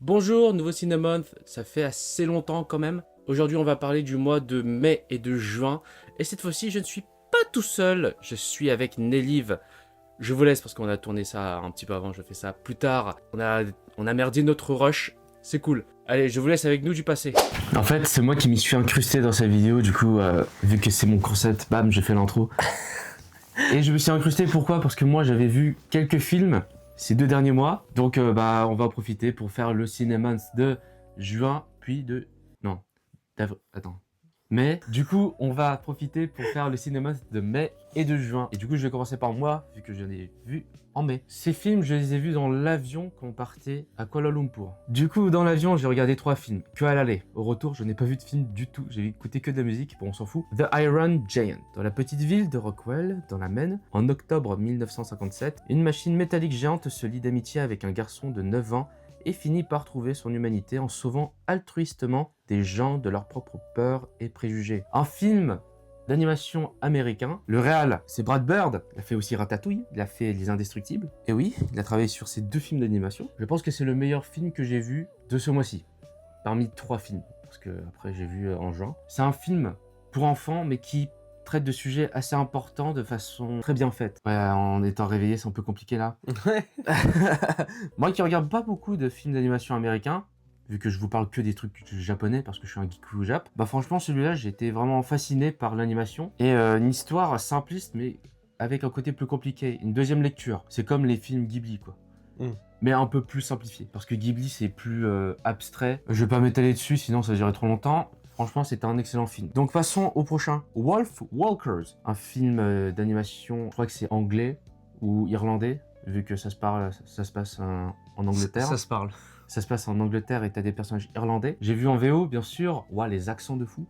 Bonjour, nouveau Cinemonth, ça fait assez longtemps quand même. Aujourd'hui on va parler du mois de mai et de juin. Et cette fois-ci je ne suis pas tout seul, je suis avec Nellive. Je vous laisse parce qu'on a tourné ça un petit peu avant, je fais ça plus tard. On a merdé notre rush, c'est cool. Allez, je vous laisse avec nous du passé. En fait, c'est moi qui m'y suis incrusté dans sa vidéo, du coup, vu que c'est mon concept, bam, j'ai fait l'intro. Et je me suis incrusté pourquoi? Parce que moi j'avais vu quelques films ces 2 derniers mois. Donc on va en profiter pour faire le Cinemonth de juin, puis de... Non, d'avril... Attends. Mais du coup, on va profiter pour faire le Cinemonth de mai et de juin. Et du coup, je vais commencer par moi, vu que j'en ai vu en mai. Ces films, je les ai vus dans l'avion quand on partait à Kuala Lumpur. Du coup, dans l'avion, j'ai regardé 3 films. Que à l'aller. Au retour, je n'ai pas vu de film du tout. J'ai écouté que de la musique, bon, on s'en fout. The Iron Giant. Dans la petite ville de Rockwell, dans la Maine, en octobre 1957, une machine métallique géante se lie d'amitié avec un garçon de 9 ans et finit par trouver son humanité en sauvant altruistement des gens de leurs propres peurs et préjugés. Un film d'animation américain. Le réal, c'est Brad Bird. Il a fait aussi Ratatouille, il a fait Les Indestructibles. Et oui, il a travaillé sur ces 2 films d'animation. Je pense que c'est le meilleur film que j'ai vu de ce mois-ci, parmi 3 films, parce que après j'ai vu en juin. C'est un film pour enfants, mais qui traite de sujets assez importants de façon très bien faite. Ouais, en étant réveillé, c'est un peu compliqué là. Ouais. Moi qui regarde pas beaucoup de films d'animation américains, vu que je vous parle que des trucs japonais parce que je suis un geek au Jap, bah franchement celui-là j'ai été vraiment fasciné par l'animation et une histoire simpliste mais avec un côté plus compliqué, une deuxième lecture. C'est comme les films Ghibli quoi. Mais un peu plus simplifié parce que Ghibli c'est plus abstrait. Je vais pas m'étaler dessus sinon ça durerait trop longtemps. Franchement, c'était un excellent film. Donc passons au prochain. Wolf Walkers, un film d'animation, je crois que c'est anglais ou irlandais, vu que ça se passe en Angleterre. Ça se parle. Ça se passe en Angleterre et t'as des personnages irlandais. J'ai vu en VO, bien sûr, ouah, les accents de fou.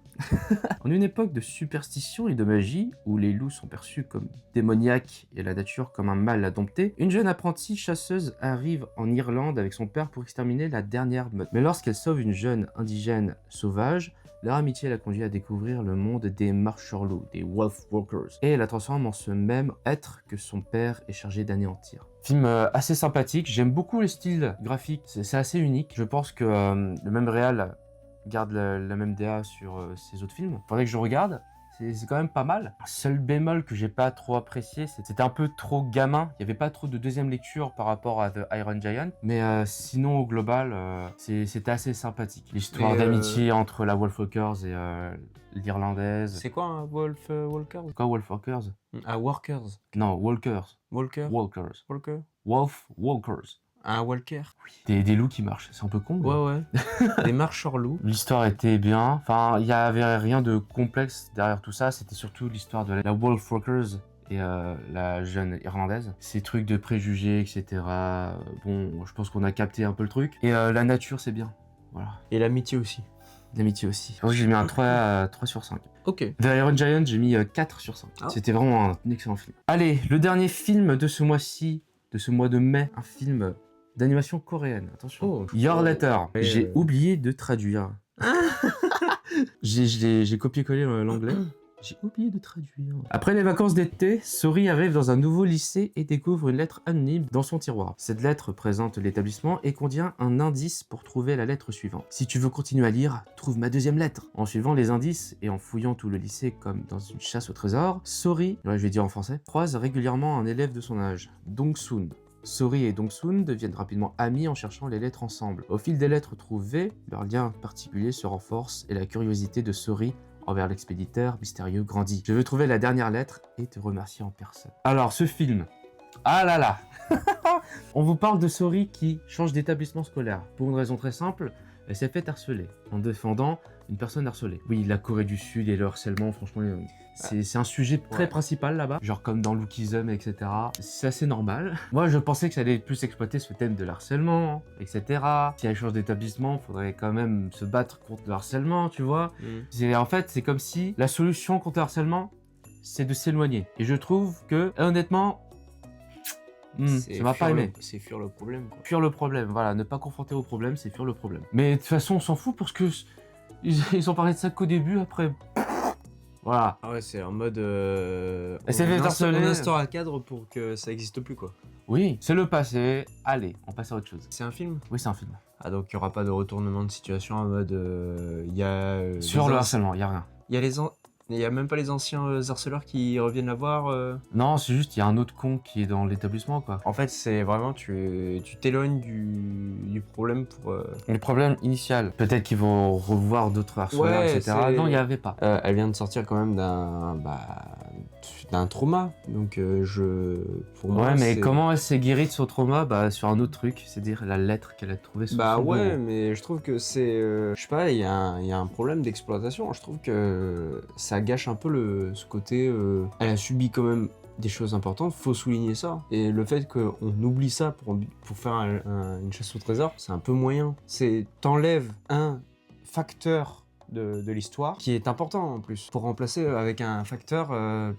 En une époque de superstition et de magie, où les loups sont perçus comme démoniaques et la nature comme un mal à dompter, une jeune apprentie chasseuse arrive en Irlande avec son père pour exterminer la dernière meute. Mais lorsqu'elle sauve une jeune indigène sauvage, leur amitié la conduit à découvrir le monde des marcheurs-loups, des Wolf Walkers, et la transforme en ce même être que son père est chargé d'anéantir. Film assez sympathique, j'aime beaucoup le style graphique, c'est assez unique. Je pense que le même réal garde la même DA sur ses autres films. Faudrait que je regarde. C'est quand même pas mal. Seul bémol que j'ai pas trop apprécié, c'était un peu trop gamin. Il y avait pas trop de deuxième lecture par rapport à The Iron Giant. Mais sinon, au global, c'était assez sympathique. L'histoire d'amitié entre la Wolfwalkers et l'Irlandaise. C'est quoi un Wolf Walker? Quoi, Wolfwalkers? Ah, Workers. Non, Walkers. Walker. Walkers. Walker. Wolf Walkers. Un Walker. Des loups qui marchent, c'est un peu con. Mais... Ouais. Des marcheurs loups. L'histoire était bien, enfin il y avait rien de complexe derrière tout ça, c'était surtout l'histoire de la Wolf Walkers et la jeune irlandaise. Ces trucs de préjugés, etc. Bon, je pense qu'on a capté un peu le truc. Et la nature c'est bien, voilà. Et l'amitié aussi. L'amitié aussi. Moi j'ai mis un 3 sur 5. Ok. The Iron Giant j'ai mis 4 sur 5. Ah. C'était vraiment un excellent film. Allez, le dernier film de ce mois-ci, de ce mois de mai, un film d'animation coréenne, attention. Oh, Your Letter. J'ai oublié de traduire. J'ai copié-collé l'anglais. J'ai oublié de traduire. Après les vacances d'été, Sori arrive dans un nouveau lycée et découvre une lettre anonyme dans son tiroir. Cette lettre présente l'établissement et contient un indice pour trouver la lettre suivante. Si tu veux continuer à lire, trouve ma deuxième lettre. En suivant les indices et en fouillant tout le lycée comme dans une chasse au trésor, Sori, je vais dire en français, croise régulièrement un élève de son âge, Dong-sun. Sori et Dong-sun deviennent rapidement amis en cherchant les lettres ensemble. Au fil des lettres trouvées, leur lien particulier se renforce et la curiosité de Sori envers l'expéditeur mystérieux grandit. Je veux trouver la dernière lettre et te remercier en personne. Alors, ce film... Ah là là. On vous parle de Sori qui change d'établissement scolaire. Pour une raison très simple, elle s'est fait harceler en défendant une personne harcelée. Oui, la Corée du Sud et le harcèlement, franchement, c'est un sujet très principal là-bas. Genre comme dans Lookism, etc. C'est assez normal. Moi, je pensais que ça allait plus exploiter ce thème de l'harcèlement, etc. Si elle change d'établissement, faudrait quand même se battre contre le harcèlement, tu vois. En fait, c'est comme si la solution contre le harcèlement, c'est de s'éloigner. Et je trouve que, honnêtement... ça m'a pas aimé. C'est fuir le problème, quoi. Fuir le problème, voilà, ne pas confronter au problème, c'est fuir le problème. Mais de toute façon, on s'en fout parce que ils ont parlé de ça qu'au début, après... Voilà. Ah ouais, c'est en mode... Elle s'est fait harceler. On instaure un cadre pour que ça existe plus, quoi. Oui, c'est le passé. Allez, on passe à autre chose. C'est un film? Oui, c'est un film. Ah, donc il n'y aura pas de retournement de situation en mode. Il y a. Sur le harcèlement, il y a rien. Il y a il y a même pas les anciens harceleurs qui reviennent la voir. Non, c'est juste, il y a un autre con qui est dans l'établissement, quoi. En fait, c'est vraiment. Tu t'éloignes du problème pour. Le problème initial. Peut-être qu'ils vont revoir d'autres harceleurs, Ouais, etc. c'est- Non, il n'y avait pas. Elle vient de sortir quand même d'un trauma. Donc, pour moi. Ouais, mais c'est- comment elle s'est guérie de son trauma? Bah, sur un autre truc, c'est-à-dire la lettre qu'elle a trouvée sur Bah son ouais, bureau. mais je trouve que c'est. Je sais pas, il y a un problème d'exploitation. Je trouve que ça gâche un peu ce côté. Elle a subi quand même des choses importantes, faut souligner ça. Et le fait qu'on oublie ça pour faire une chasse au trésor, c'est un peu moyen. T'enlèves un facteur de l'histoire qui est important en plus, pour remplacer avec un facteur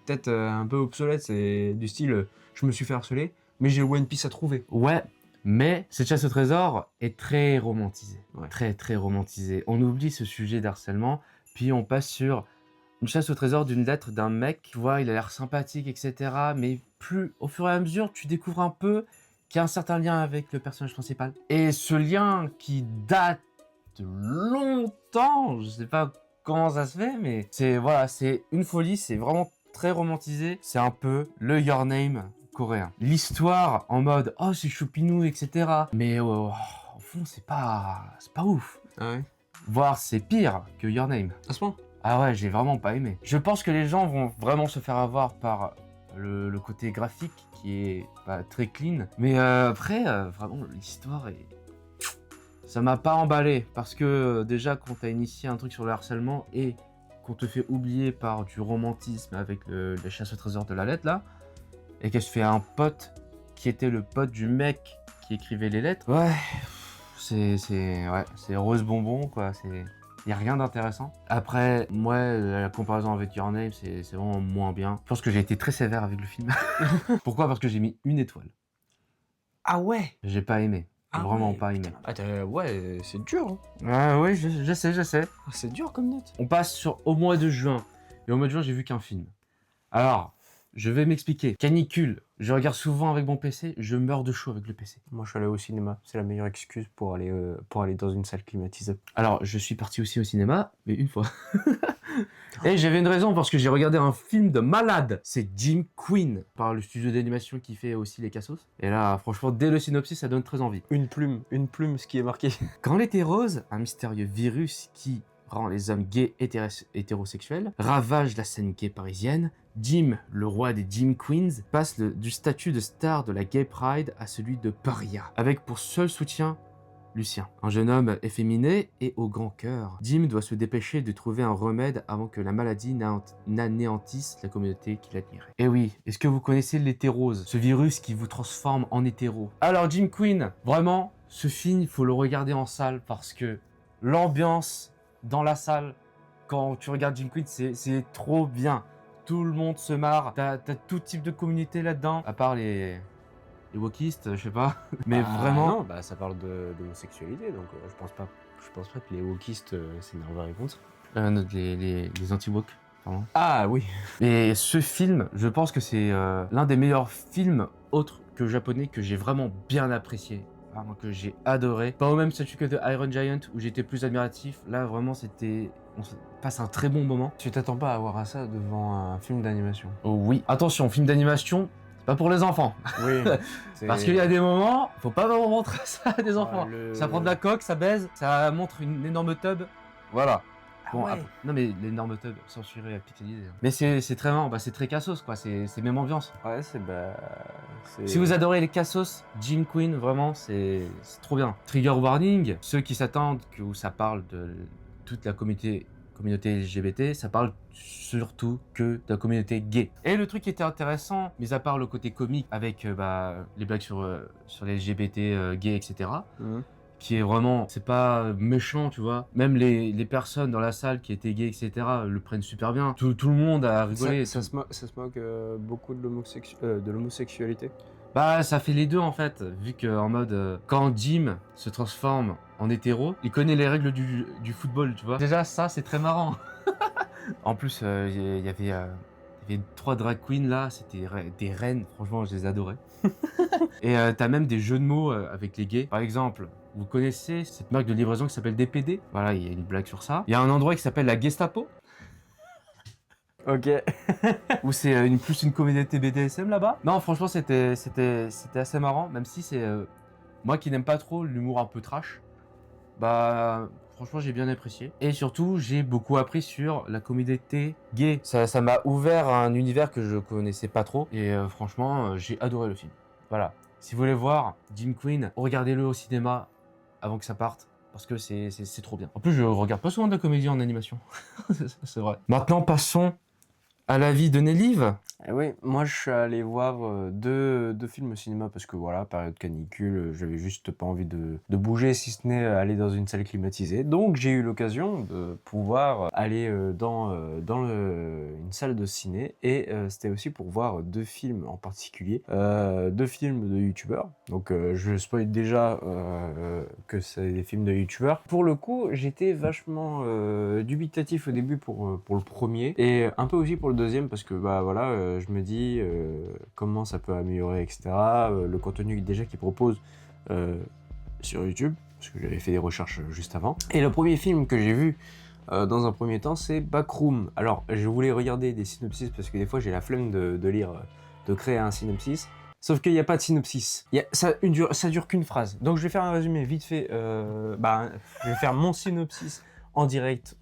peut-être un peu obsolète. C'est du style je me suis fait harceler, mais j'ai le One Piece à trouver. Ouais, mais cette chasse au trésor est très romantisée. Ouais. Très, très romantisée. On oublie ce sujet d'harcèlement, puis on passe sur une chasse au trésor d'une lettre d'un mec, tu vois, il a l'air sympathique, etc. Mais plus, au fur et à mesure, tu découvres un peu qu'il y a un certain lien avec le personnage principal. Et ce lien qui date de longtemps, je sais pas comment ça se fait, mais c'est une folie, c'est vraiment très romantisé. C'est un peu le Your Name coréen. L'histoire en mode oh c'est choupinou, etc. Mais au fond c'est pas ouf. Ah ouais. Voire c'est pire que Your Name. À ce point. Ah ouais, j'ai vraiment pas aimé. Je pense que les gens vont vraiment se faire avoir par le côté graphique qui est très clean. Mais après, vraiment, l'histoire est... Ça m'a pas emballé. Parce que déjà, quand t'as initié un truc sur le harcèlement et qu'on te fait oublier par du romantisme avec les chasses au trésor de la lettre, là, et qu'elle se fait un pote qui était le pote du mec qui écrivait les lettres, ouais, c'est rose bonbon, quoi, c'est... Il n'y a rien d'intéressant. Après, moi, la comparaison avec Your Name, c'est vraiment moins bien. Je pense que j'ai été très sévère avec le film. Pourquoi? Parce que j'ai mis 1 étoile. Ah ouais. J'ai pas aimé. Vraiment ouais, pas aimé. putain. Ah, ouais, c'est dur. Oui, je sais. Ah, c'est dur comme note. On passe au mois de juin. Et au mois de juin, j'ai vu qu'un film. Alors, je vais m'expliquer. Canicule. Je regarde souvent avec mon PC. Je meurs de chaud avec le PC. Moi, je suis allé au cinéma. C'est la meilleure excuse pour aller dans une salle climatisée. Alors, je suis parti aussi au cinéma, mais une fois. Et j'avais une raison parce que j'ai regardé un film de malade. C'est Jim Quinn, par le studio d'animation qui fait aussi les Cassos. Et là, franchement, dès le synopsis, ça donne très envie. Une plume, ce qui est marqué. Quand l'été rose, un mystérieux virus qui rend les hommes gays hétérosexuels, ravage la scène gay parisienne, Jim, le roi des Jim Queens, passe du statut de star de la Gay Pride à celui de paria, avec pour seul soutien Lucien, un jeune homme efféminé et au grand cœur. Jim doit se dépêcher de trouver un remède avant que la maladie n'anéantisse la communauté qu'il admirait. Et oui, est-ce que vous connaissez l'hétérose, ce virus qui vous transforme en hétéro? Alors Jim Quinn, vraiment, ce film, il faut le regarder en salle parce que l'ambiance dans la salle, quand tu regardes Jim Quinn, c'est trop bien. Tout le monde se marre, t'as tout type de communauté là-dedans, à part les wokistes, je sais pas. Mais vraiment... Non, ça parle d'homosexualité, donc je pense pas que les wokistes s'énerveraient contre ça. non, les anti-woke, pardon. Ah oui. Et ce film, je pense que c'est l'un des meilleurs films autres que japonais que j'ai vraiment bien apprécié. Vraiment que j'ai adoré. Pas au même statut que The Iron Giant où j'étais plus admiratif. Là, vraiment, on se passe un très bon moment. Tu t'attends pas à avoir à ça devant un film d'animation? Oh oui. Attention, film d'animation, c'est pas pour les enfants. Oui. Parce qu'il y a des moments, faut pas vraiment montrer ça à des enfants. le- Ça prend de la coque, ça baise, ça montre une énorme tub. Voilà. Ah Bon, ouais. après- non mais l'énorme tub censuré à pixelisé. Mais c'est très marrant, c'est très cassos quoi, c'est même ambiance. Ouais, Si vous adorez les cassos, Jim Quinn, vraiment c'est trop bien. Trigger warning, ceux qui s'attendent que ça parle de toute la communauté LGBT, ça parle surtout que de la communauté gay. Et le truc qui était intéressant, mis à part le côté comique avec les blagues sur les LGBT gays, etc., Mhm. qui est vraiment, c'est pas méchant, tu vois. Même les personnes dans la salle qui étaient gays, etc., le prennent super bien. Tout le monde a rigolé. Ça se moque beaucoup de l'homosexualité. Bah, ça fait les deux en fait, vu que en mode quand Jim se transforme en hétéro, il connaît les règles du football, tu vois. Déjà, ça, c'est très marrant. En plus, il y avait 3 drag queens là, c'était des reines, franchement, je les adorais. Et t'as même des jeux de mots avec les gays. Par exemple, Vous connaissez cette marque de livraison qui s'appelle DPD? Voilà, il y a une blague sur ça. Il y a un endroit qui s'appelle la Gestapo, Ok. où c'est plus une comédie BDSM là-bas. Non, franchement, c'était assez marrant, même si c'est... moi qui n'aime pas trop l'humour un peu trash, bah... Franchement, j'ai bien apprécié. Et surtout, j'ai beaucoup appris sur la communauté gay. Ça m'a ouvert à un univers que je connaissais pas trop. Et franchement, j'ai adoré le film. Voilà. Si vous voulez voir Jim Queen, regardez-le au cinéma avant que ça parte. Parce que c'est trop bien. En plus, je regarde pas souvent de comédie en animation. C'est vrai. Maintenant, passons à la vie de Nélive. Eh oui, moi je suis allé voir deux films au cinéma parce que voilà, période canicule, j'avais juste pas envie de bouger si ce n'est aller dans une salle climatisée. Donc j'ai eu l'occasion de pouvoir aller une salle de ciné et c'était aussi pour voir deux films en particulier, deux films de youtubeurs. Donc je spoil déjà que c'est des films de youtubeurs. Pour le coup, j'étais vachement dubitatif au début pour le premier et un peu aussi pour le deuxième parce que bah voilà, je me dis comment ça peut améliorer, etc. Le contenu déjà qu'ils proposent sur YouTube, parce que j'avais fait des recherches juste avant. Et le premier film que j'ai vu dans un premier temps, c'est Backroom. Alors, je voulais regarder des synopsis parce que des fois j'ai la flemme de lire, de créer un synopsis. Sauf qu'il n'y a pas de synopsis. Ça dure qu'une phrase. Donc je vais faire un résumé vite fait. Je vais faire mon synopsis en direct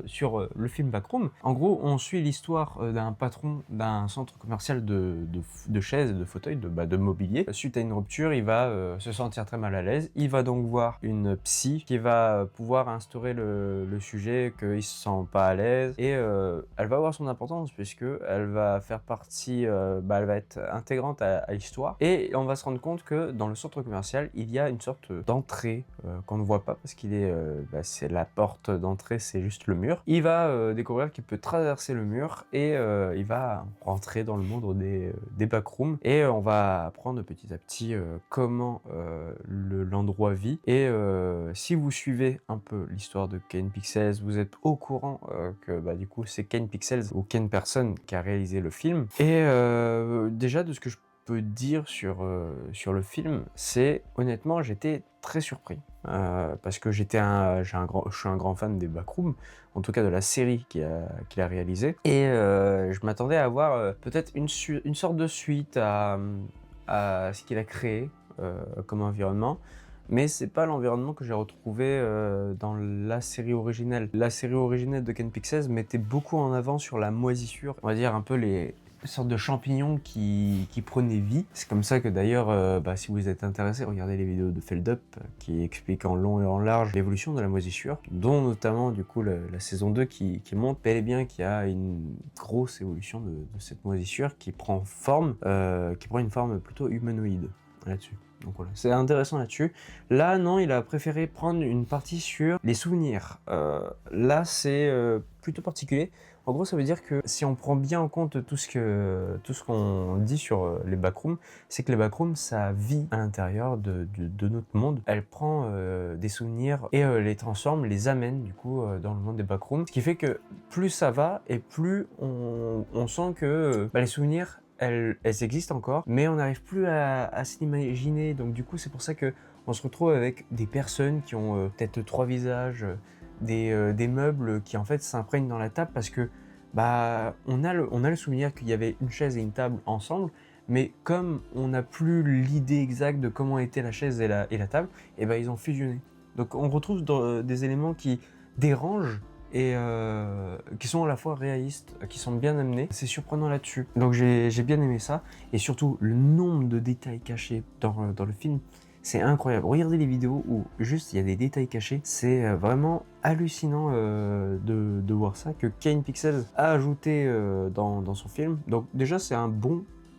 sur le film Backroom. En gros, on suit l'histoire d'un patron d'un centre commercial de chaises et de fauteuils, de mobilier. Suite à une rupture, il va se sentir très mal à l'aise. Il va donc voir une psy qui va pouvoir instaurer le sujet qu'il se sent pas à l'aise. Et elle va avoir son importance puisque elle va faire partie, elle va être intégrante à l'histoire. Et on va se rendre compte que dans le centre commercial, il y a une sorte d'entrée qu'on ne voit pas parce qu'il est, c'est la porte d'entrée, c'est juste le mur. Il va découvrir qu'il peut traverser le mur et il va rentrer dans le monde des backrooms et on va apprendre petit à petit comment l'endroit vit. Et si vous suivez un peu l'histoire de Ken Pixels, vous êtes au courant que bah, du coup c'est Ken Pixels ou Ken Person qui a réalisé le film. Et déjà de ce que je peux dire sur le film, c'est honnêtement j'étais très surpris parce que je suis un grand fan des Backrooms, en tout cas de la série qu'il a réalisée, et je m'attendais à avoir peut-être une sorte de suite à ce qu'il a créé comme environnement. Mais c'est pas l'environnement que j'ai retrouvé dans la série originelle. La série originelle de Ken Pixels mettait beaucoup en avant sur la moisissure, on va dire un peu les sortes de champignons qui prenaient vie. C'est comme ça que d'ailleurs, si vous êtes intéressé, regardez les vidéos de Feldup qui expliquent en long et en large l'évolution de la moisissure, dont notamment du coup la saison 2 qui montre bel et bien qu'il y a une grosse évolution de cette moisissure qui prend une forme plutôt humanoïde là-dessus. Donc voilà, c'est intéressant là-dessus. Là, non, il a préféré prendre une partie sur les souvenirs. Là, c'est plutôt particulier. En gros, ça veut dire que si on prend bien en compte tout ce qu'on dit sur les backrooms, c'est que les backrooms, ça vit à l'intérieur de notre monde. Elle prend des souvenirs et les transforme, les amène du coup dans le monde des backrooms. Ce qui fait que plus ça va et plus on sent que les souvenirs, elles existent encore, mais on n'arrive plus à s'imaginer. Donc du coup, c'est pour ça que on se retrouve avec des personnes qui ont peut-être 3 visages, des meubles qui en fait s'imprègnent dans la table parce que on a le souvenir qu'il y avait une chaise et une table ensemble, mais comme on n'a plus l'idée exacte de comment était la chaise et la table, et ils ont fusionné. Donc on retrouve des éléments qui dérangent et qui sont à la fois réalistes, qui sont bien amenés. C'est surprenant là-dessus. Donc j'ai bien aimé ça, et surtout le nombre de détails cachés dans le film, c'est incroyable. Regardez les vidéos où juste il y a des détails cachés, c'est vraiment hallucinant de voir ça, que Ken Pixels a ajouté dans son film. Donc déjà c'est un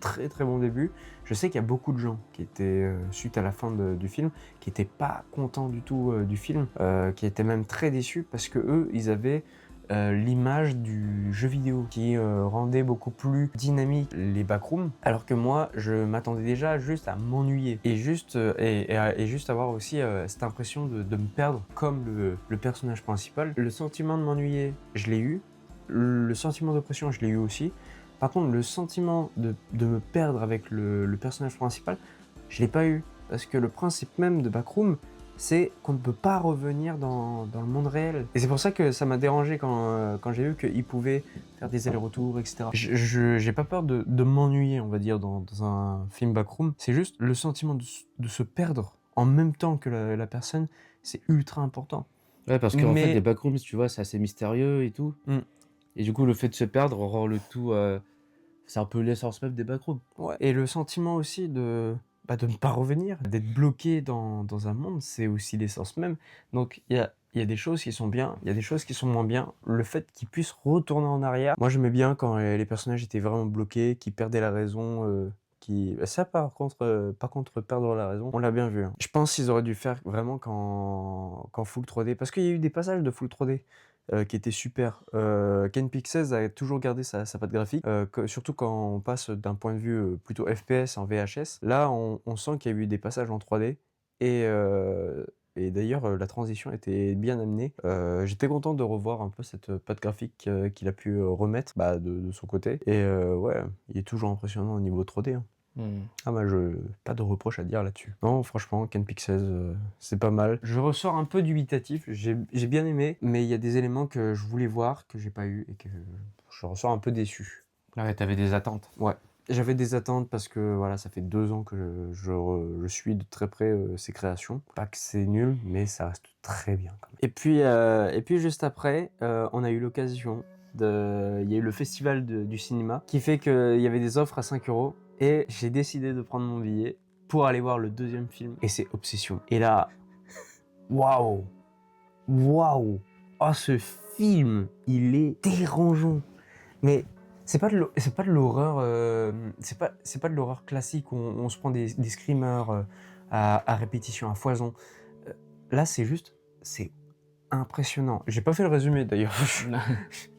très très bon début. Je sais qu'il y a beaucoup de gens qui étaient, suite à la fin du film, qui n'étaient pas contents du tout du film, qui étaient même très déçus parce que eux, ils avaient l'image du jeu vidéo qui rendait beaucoup plus dynamique les backrooms, alors que moi je m'attendais déjà juste à m'ennuyer et juste avoir aussi cette impression de me perdre comme le personnage principal. Le sentiment de m'ennuyer, je l'ai eu, le sentiment d'oppression, je l'ai eu aussi. Par contre, le sentiment de me perdre avec le personnage principal, je l'ai pas eu, parce que le principe même de Backroom, c'est qu'on ne peut pas revenir dans le monde réel. Et c'est pour ça que ça m'a dérangé quand j'ai vu qu'il pouvait faire des allers-retours, etc. J'ai pas peur de m'ennuyer, on va dire, dans un film backroom. C'est juste le sentiment de se perdre en même temps que la personne, c'est ultra important. Ouais, parce qu'en Mais- fait, les backrooms, tu vois, c'est assez mystérieux et tout. Mm. Et du coup, le fait de se perdre rend le tout... c'est un peu l'essence même des backrooms. Ouais. Et le sentiment aussi de ne pas revenir, d'être bloqué dans un monde, c'est aussi l'essence même. Donc il y a des choses qui sont bien, il y a des choses qui sont moins bien. Le fait qu'ils puissent retourner en arrière, moi j'aimais bien quand les personnages étaient vraiment bloqués, qu'ils perdaient la raison, ça par contre perdre la raison, on l'a bien vu. Hein. Je pense qu'ils auraient dû faire vraiment qu'en full 3D, parce qu'il y a eu des passages de full 3D. Qui était super. Ken Pixels a toujours gardé sa patte graphique, surtout quand on passe d'un point de vue plutôt FPS en VHS. Là, on sent qu'il y a eu des passages en 3D et d'ailleurs la transition était bien amenée. J'étais content de revoir un peu cette patte graphique qu'il a pu remettre de son côté. Et ouais, il est toujours impressionnant au niveau 3D. Hein. Ah bah pas de reproche à dire là-dessus. Non, franchement, Ken Pixels, c'est pas mal. Je ressors un peu dubitatif, j'ai bien aimé, mais il y a des éléments que je voulais voir, que j'ai pas eu, et que je ressors un peu déçu. Ouais, t'avais des attentes. Ouais. J'avais des attentes parce que voilà, ça fait 2 ans que je suis de très près ses créations. Pas que c'est nul, mais ça reste très bien quand même. Et puis juste après, on a eu l'occasion il y a eu le festival du cinéma qui fait qu'il y avait des offres à 5 €. Et j'ai décidé de prendre mon billet pour aller voir le deuxième film. Et c'est Obsession. Et là, waouh, waouh, oh ce film, il est dérangeant. Mais c'est pas de l'horreur, c'est pas de l'horreur classique où on se prend des screamers à répétition, à foison. Là, c'est impressionnant. J'ai pas fait le résumé d'ailleurs.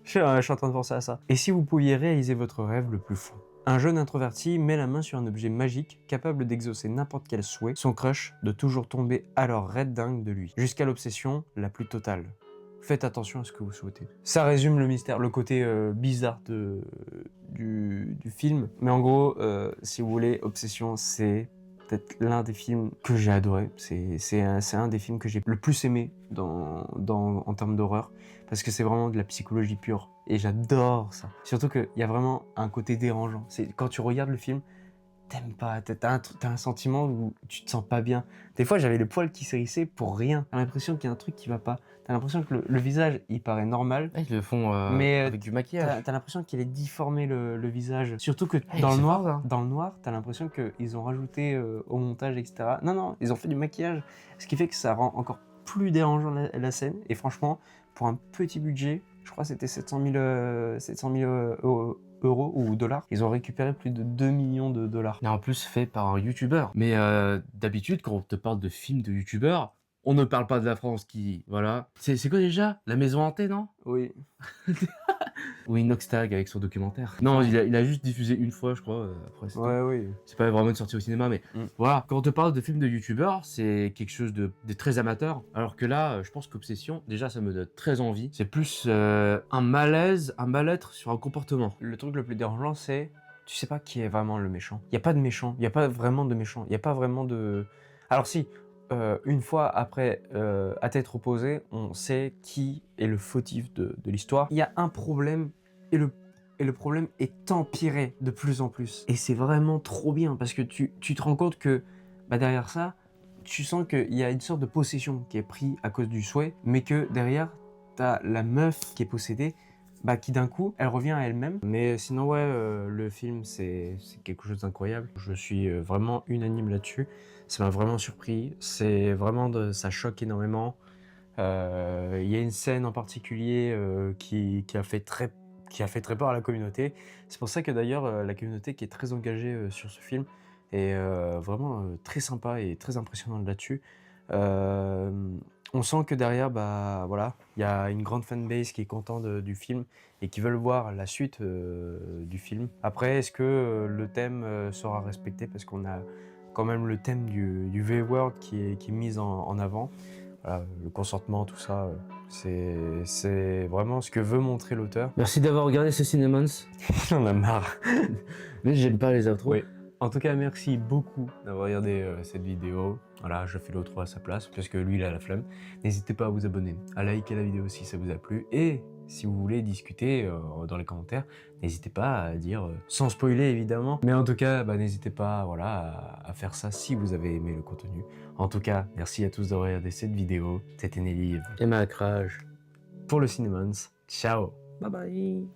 Je suis en train de penser à ça. Et si vous pouviez réaliser votre rêve le plus fou? Un jeune introverti met la main sur un objet magique capable d'exaucer n'importe quel souhait, son crush de toujours tomber alors raide dingue de lui, jusqu'à l'obsession la plus totale. Faites attention à ce que vous souhaitez. Ça résume le mystère, le côté bizarre du film. Mais en gros, si vous voulez, Obsession, c'est peut-être l'un des films que j'ai adoré. C'est un des films que j'ai le plus aimé en termes d'horreur. Parce que c'est vraiment de la psychologie pure. Et j'adore ça. Surtout qu'il y a vraiment un côté dérangeant. Quand tu regardes le film, t'aimes pas. T'as un sentiment où tu te sens pas bien. Des fois, j'avais le poil qui s'hérissaient pour rien. T'as l'impression qu'il y a un truc qui va pas. T'as l'impression que le visage, il paraît normal. Ils le font mais avec du maquillage. T'as l'impression qu'il est difformé le visage. Surtout que Hey, dans c'est le fort, ça. noir, t'as l'impression qu'ils ont rajouté au montage, etc. Non, ils ont fait du maquillage. Ce qui fait que ça rend encore plus dérangeant la scène. Et franchement, pour un petit budget, je crois que c'était 700 000 euros ou dollars, ils ont récupéré plus de 2 millions de dollars. Et en plus fait par un youtubeur. Mais d'habitude, quand on te parle de films de youtubeurs, on ne parle pas de la France qui... Voilà. C'est quoi déjà? La maison hantée, non? Oui. Ou Inoxtag avec son documentaire. Non, il a juste diffusé une fois, je crois. Après, c'est tout. Oui. C'est pas vraiment une sortie au cinéma, mais voilà. Quand on te parle de films de youtubeurs, c'est quelque chose de très amateur. Alors que là, je pense qu'Obsession, déjà, ça me donne très envie. C'est plus un malaise, un mal-être sur un comportement. Le truc le plus dérangeant, c'est tu sais pas qui est vraiment le méchant. Il y a pas de méchant. Il y a pas vraiment de méchant. Il y a pas vraiment de. Alors si. Une fois après à tête reposée, on sait qui est le fautif de l'histoire. Il y a un problème et le problème est empiré de plus en plus. Et c'est vraiment trop bien parce que tu te rends compte que derrière ça, tu sens qu'il y a une sorte de possession qui est prise à cause du souhait, mais que derrière, t'as la meuf qui est possédée, qui d'un coup, elle revient à elle-même. Mais sinon, ouais, le film, c'est quelque chose d'incroyable. Je suis vraiment unanime là-dessus. Ça m'a vraiment surpris. Ça choque énormément. Il y a une scène en particulier qui a fait très peur à la communauté. C'est pour ça que d'ailleurs, la communauté qui est très engagée sur ce film est vraiment très sympa et très impressionnante là-dessus. On sent que derrière, voilà, il y a une grande fanbase qui est content du film et qui veulent voir la suite du film. Après, est-ce que le thème sera respecté? Parce qu'on a quand même le thème du V-Word qui est mis en avant. Voilà, le consentement, tout ça, c'est vraiment ce que veut montrer l'auteur. Merci d'avoir regardé ce Cinemons. J'en ai marre. Mais j'aime pas les outros. Oui. En tout cas, merci beaucoup d'avoir regardé cette vidéo. Voilà, je fais l'autre à sa place parce que lui, il a la flemme. N'hésitez pas à vous abonner, à liker la vidéo si ça vous a plu. Et si vous voulez discuter dans les commentaires, n'hésitez pas à dire, sans spoiler évidemment. Mais en tout cas, n'hésitez pas voilà, à faire ça si vous avez aimé le contenu. En tout cas, merci à tous d'avoir regardé cette vidéo. C'était Nelly Et Macrage. pour le Cinemans. Ciao. Bye bye.